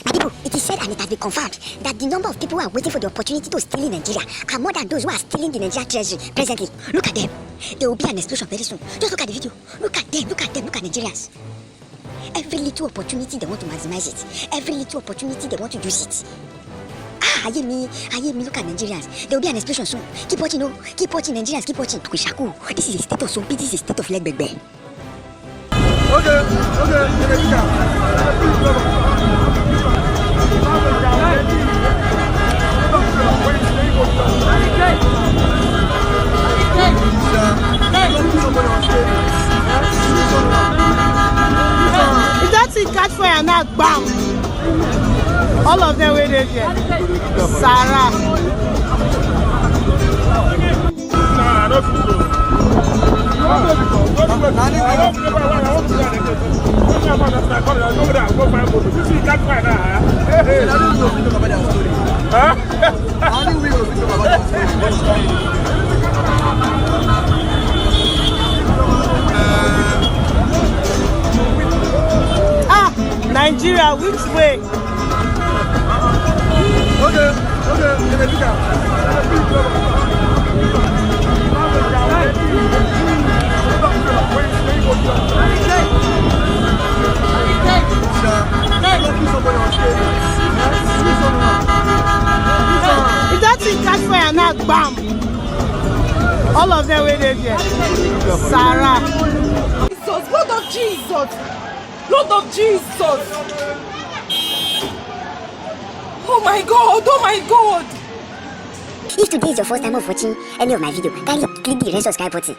My people, it is said and it has been confirmed that the number of people who are waiting for the opportunity to steal in Nigeria are more than those who are stealing the Nigeria treasury presently. Look at them. There will be an explosion very soon. Just look at the video. Look at them, look at them, look at Nigerians. Every little opportunity they want to maximize it. Every little opportunity they want to use it. Aye me, look at Nigerians. There will be an explosion soon. Keep watching, oh. Keep watching, Nigerians, keep watching. This is a state of zombie, this is a state of leg beg. If that thing catch fire now, bam! All of them were there. Sarah. Nigeria, which way? If that thing catch fire now, bam! All of them were there. Sarah. Jesus, Lord of Jesus! Lord of Jesus! Oh my God! Oh my God! If today is your first time of watching any of my videos, kindly click the red subscribe button